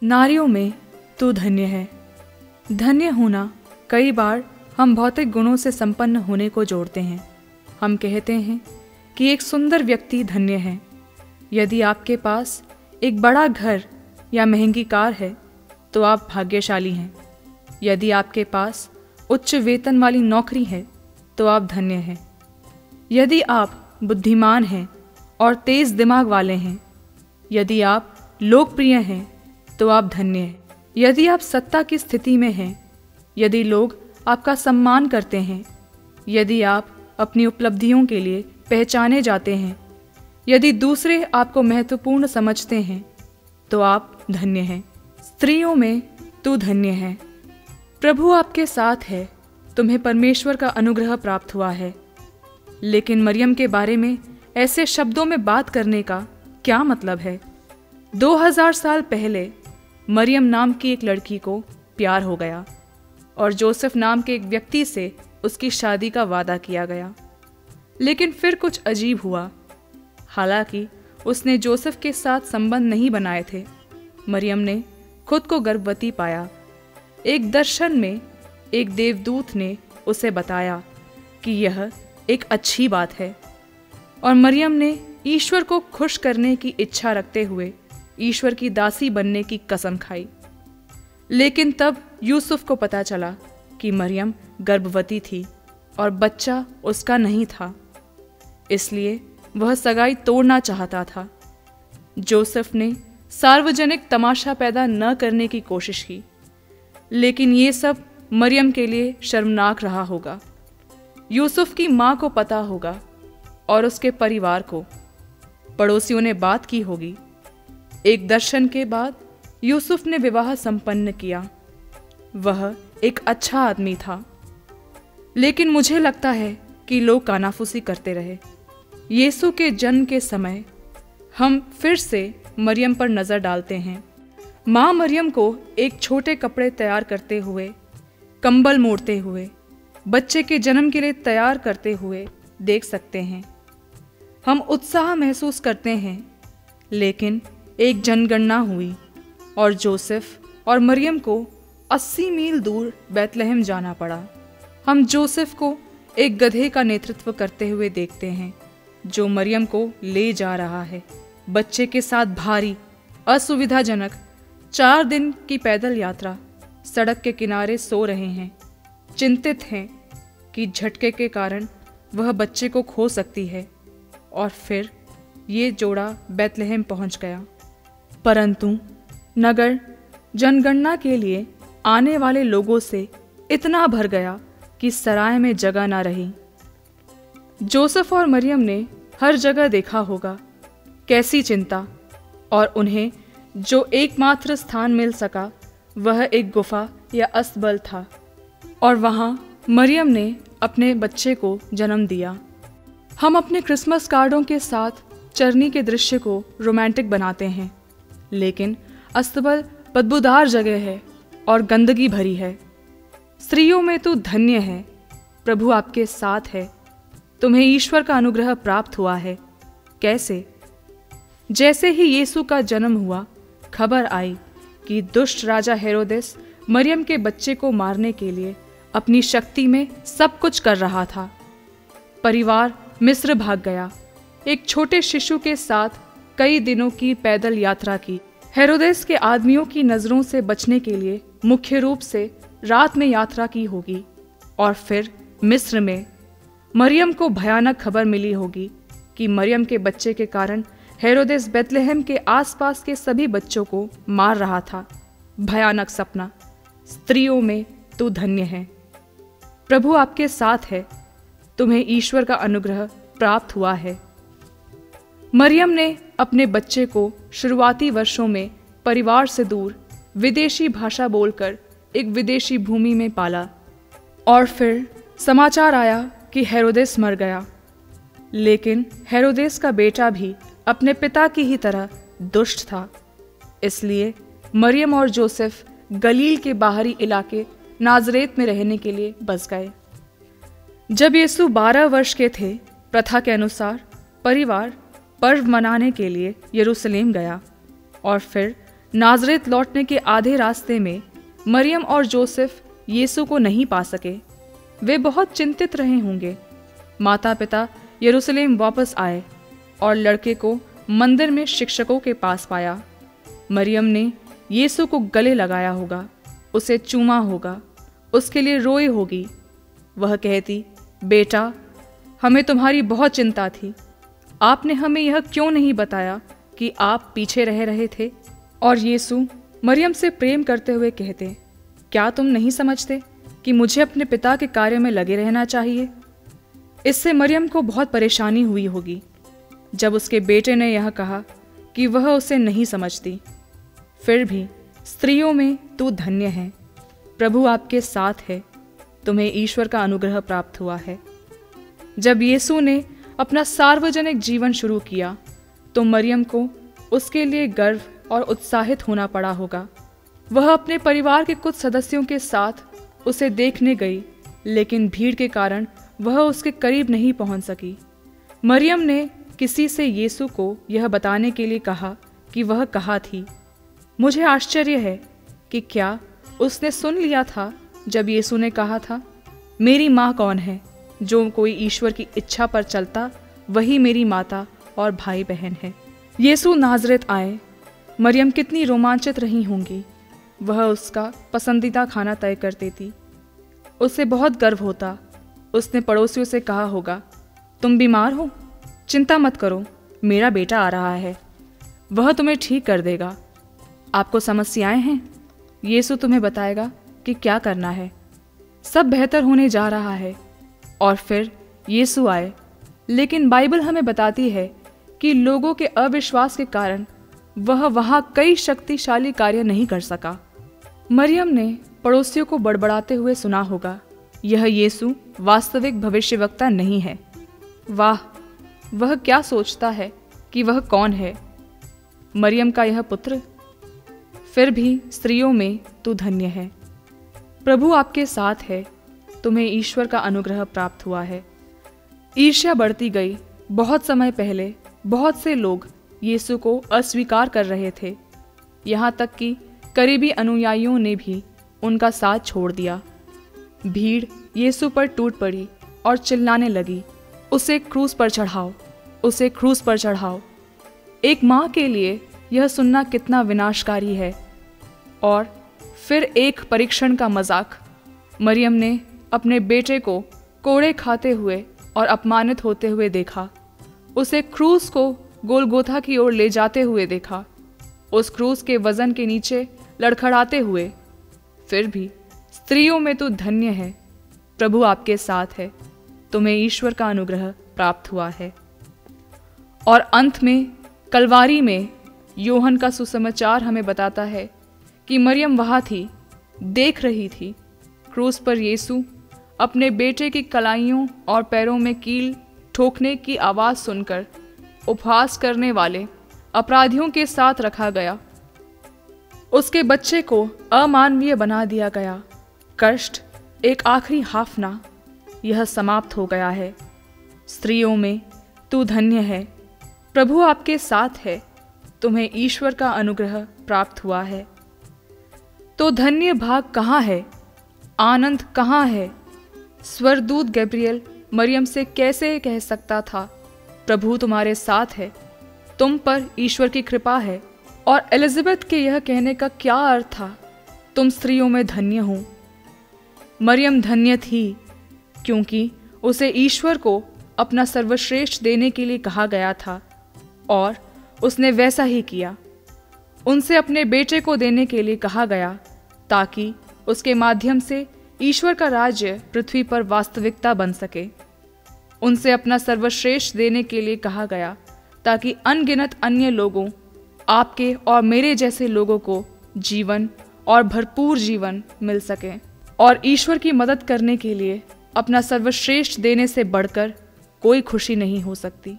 नारियों में तू धन्य है। धन्य होना कई बार हम भौतिक गुणों से संपन्न होने को जोड़ते हैं। हम कहते हैं कि एक सुंदर व्यक्ति धन्य है। यदि आपके पास एक बड़ा घर या महंगी कार है तो आप भाग्यशाली हैं। यदि आपके पास उच्च वेतन वाली नौकरी है तो आप धन्य हैं। यदि आप बुद्धिमान हैं और तेज दिमाग वाले हैं, यदि आप लोकप्रिय हैं तो आप धन्य हैं। यदि आप सत्ता की स्थिति में हैं, यदि लोग आपका सम्मान करते हैं, यदि आप अपनी उपलब्धियों के लिए पहचाने जाते हैं, यदि दूसरे आपको महत्वपूर्ण समझते हैं तो आप धन्य हैं। स्त्रियों में तू धन्य है। प्रभु आपके साथ है, तुम्हें परमेश्वर का अनुग्रह प्राप्त हुआ है। लेकिन मरियम के बारे में ऐसे शब्दों में बात करने का क्या मतलब है? 2000 साल पहले मरियम नाम की एक लड़की को प्यार हो गया और जोसेफ नाम के एक व्यक्ति से उसकी शादी का वादा किया गया। लेकिन फिर कुछ अजीब हुआ। हालांकि उसने जोसेफ के साथ संबंध नहीं बनाए थे, मरियम ने खुद को गर्भवती पाया। एक दर्शन में एक देवदूत ने उसे बताया कि यह एक अच्छी बात है और मरियम ने ईश्वर को खुश करने की इच्छा रखते हुए ईश्वर की दासी बनने की कसम खाई। लेकिन तब यूसुफ को पता चला कि मरियम गर्भवती थी और बच्चा उसका नहीं था, इसलिए वह सगाई तोड़ना चाहता था। जोसेफ ने सार्वजनिक तमाशा पैदा न करने की कोशिश की, लेकिन ये सब मरियम के लिए शर्मनाक रहा होगा। यूसुफ की माँ को पता होगा और उसके परिवार को। पड़ोसियों ने बात की होगी। एक दर्शन के बाद यूसुफ ने विवाह संपन्न किया। वह एक अच्छा आदमी था, लेकिन मुझे लगता है कि लोग कानाफूसी करते रहे। यीशु के जन्म के समय हम फिर से मरियम पर नज़र डालते हैं। माँ मरियम को एक छोटे कपड़े तैयार करते हुए, कंबल मोड़ते हुए, बच्चे के जन्म के लिए तैयार करते हुए देख सकते हैं। हम उत्साह महसूस करते हैं, लेकिन एक जनगणना हुई और जोसेफ और मरियम को 80 मील दूर बैतलहम जाना पड़ा। हम जोसेफ को एक गधे का नेतृत्व करते हुए देखते हैं जो मरियम को ले जा रहा है। बच्चे के साथ भारी, असुविधाजनक 4 दिन की पैदल यात्रा। सड़क के किनारे सो रहे हैं, चिंतित हैं कि झटके के कारण वह बच्चे को खो सकती है। और फिर ये जोड़ा बैतलहम पहुंच गया, परंतु नगर जनगणना के लिए आने वाले लोगों से इतना भर गया कि सराय में जगह ना रही। जोसेफ और मरियम ने हर जगह देखा होगा कैसी चिंता, और उन्हें जो एकमात्र स्थान मिल सका वह एक गुफा या अस्तबल था, और वहाँ मरियम ने अपने बच्चे को जन्म दिया। हम अपने क्रिसमस कार्डों के साथ चरनी के दृश्य को रोमांटिक बनाते हैं, लेकिन अस्तबल बदबूदार जगह है और गंदगी भरी है। स्त्रियों में तू धन्य है, प्रभु आपके साथ है, तुम्हें ईश्वर का अनुग्रह प्राप्त हुआ है। कैसे? जैसे ही यीशु का जन्म हुआ, खबर आई कि दुष्ट राजा हेरोदेस मरियम के बच्चे को मारने के लिए अपनी शक्ति में सब कुछ कर रहा था। परिवार मिस्र भाग गया, एक छोटे शिशु के साथ कई दिनों की पैदल यात्रा की। हेरोदेस के आदमियों की नज़रों से बचने के लिए मुख्य रूप से रात में यात्रा की होगी, और फिर मिस्र में मरियम को भयानक खबर मिली होगी कि मरियम के बच्चे के कारण हेरोदेस बैतलहम के आसपास के सभी बच्चों को मार रहा था। भयानक सपना। स्त्रियों में तू धन्य है, प्रभु आपके साथ है, तुम्हें ईश्वर का अनुग्रह प्राप्त हुआ है। मरियम ने अपने बच्चे को शुरुआती वर्षों में परिवार से दूर विदेशी भाषा बोलकर एक विदेशी भूमि में पाला, और फिर समाचार आया कि हेरोदेस मर गया। लेकिन हेरोदेस का बेटा भी अपने पिता की ही तरह दुष्ट था, इसलिए मरियम और जोसेफ गलील के बाहरी इलाके नाजरेत में रहने के लिए बस गए। जब यीशु 12 वर्ष के थे, प्रथा के अनुसार परिवार पर्व मनाने के लिए यरूशलेम गया, और फिर नाज़रेत लौटने के आधे रास्ते में मरियम और जोसेफ यीशु को नहीं पा सके। वे बहुत चिंतित रहे होंगे। माता पिता यरूशलेम वापस आए और लड़के को मंदिर में शिक्षकों के पास पाया। मरियम ने यीशु को गले लगाया होगा, उसे चूमा होगा, उसके लिए रोई होगी। वह कहती, बेटा, हमें तुम्हारी बहुत चिंता थी। आपने हमें यह क्यों नहीं बताया कि आप पीछे रह रहे थे? और यीशु मरियम से प्रेम करते हुए कहते, क्या तुम नहीं समझते कि मुझे अपने पिता के कार्य में लगे रहना चाहिए? इससे मरियम को बहुत परेशानी हुई होगी जब उसके बेटे ने यह कहा कि वह उसे नहीं समझती। फिर भी स्त्रियों में तू धन्य है, प्रभु आपके साथ है, तुम्हें ईश्वर का अनुग्रह प्राप्त हुआ है। जब यीशु ने अपना सार्वजनिक जीवन शुरू किया तो मरियम को उसके लिए गर्व और उत्साहित होना पड़ा होगा। वह अपने परिवार के कुछ सदस्यों के साथ उसे देखने गई, लेकिन भीड़ के कारण वह उसके करीब नहीं पहुंच सकी। मरियम ने किसी से यीशु को यह बताने के लिए कहा कि वह कहाँ थी। मुझे आश्चर्य है कि क्या उसने सुन लिया था जब यीशु ने कहा था, मेरी माँ कौन है? जो कोई ईश्वर की इच्छा पर चलता वही मेरी माता और भाई बहन है। यीशु नाज़रेत आए। मरियम कितनी रोमांचित रही होंगी। वह उसका पसंदीदा खाना तय कर देती। उसे बहुत गर्व होता। उसने पड़ोसियों से कहा होगा, तुम बीमार हो? चिंता मत करो, मेरा बेटा आ रहा है, वह तुम्हें ठीक कर देगा। आपको समस्याएं हैं? यीशु तुम्हें बताएगा कि क्या करना है। सब बेहतर होने जा रहा है। और फिर यीशु आए। लेकिन बाइबल हमें बताती है कि लोगों के अविश्वास के कारण वह वहां कई शक्तिशाली कार्य नहीं कर सका। मरियम ने पड़ोसियों को बड़बड़ाते हुए सुना होगा, यह यीशु वास्तविक भविष्यवक्ता नहीं है। वाह, वह क्या सोचता है कि वह कौन है? मरियम का यह पुत्र। फिर भी स्त्रियों में तू धन्य है, प्रभु आपके साथ है, तुम्हें ईश्वर का अनुग्रह प्राप्त हुआ है। ईर्ष्या बढ़ती गई। बहुत समय पहले बहुत से लोग यीशु को अस्वीकार कर रहे थे, यहाँ तक कि करीबी अनुयायियों ने भी उनका साथ छोड़ दिया। भीड़ यीशु पर टूट पड़ी और चिल्लाने लगी, उसे क्रूस पर चढ़ाओ, उसे क्रूस पर चढ़ाओ। एक माँ के लिए यह सुनना कितना विनाशकारी है। और फिर एक परीक्षण का मजाक। मरियम ने अपने बेटे को कोड़े खाते हुए और अपमानित होते हुए देखा। उसे क्रूस को गोलगोथा की ओर ले जाते हुए देखा, उस क्रूस के वजन के नीचे लड़खड़ाते हुए। फिर भी स्त्रियों में तो धन्य है, प्रभु आपके साथ है, तुम्हें ईश्वर का अनुग्रह प्राप्त हुआ है। और अंत में कलवारी में यूहन्ना का सुसमाचार हमें बताता है कि मरियम वहाँ थी, देख रही थी क्रूस पर यीशु अपने बेटे की कलाइयों और पैरों में कील ठोकने की आवाज़ सुनकर उपहास करने वाले अपराधियों के साथ रखा गया। उसके बच्चे को अमानवीय बना दिया गया। कष्ट, एक आखिरी हाफना, यह समाप्त हो गया है। स्त्रियों में तू धन्य है, प्रभु आपके साथ है, तुम्हें ईश्वर का अनुग्रह प्राप्त हुआ है। तो धन्य भाग कहाँ है? आनंद कहाँ है? स्वर्गदूत गैब्रियल मरियम से कैसे कह सकता था, प्रभु तुम्हारे साथ है, तुम पर ईश्वर की कृपा है? और एलिजाबेथ के यह कहने का क्या अर्थ था, तुम स्त्रियों में धन्य हो? मरियम धन्य थी क्योंकि उसे ईश्वर को अपना सर्वश्रेष्ठ देने के लिए कहा गया था और उसने वैसा ही किया। उनसे अपने बेटे को देने के लिए कहा गया ताकि उसके माध्यम से ईश्वर का राज्य पृथ्वी पर वास्तविकता बन सके। उनसे अपना सर्वश्रेष्ठ देने के लिए कहा गया ताकि अनगिनत अन्य लोगों, आपके और मेरे जैसे लोगों को जीवन और भरपूर जीवन मिल सके। और ईश्वर की मदद करने के लिए अपना सर्वश्रेष्ठ देने से बढ़कर कोई खुशी नहीं हो सकती।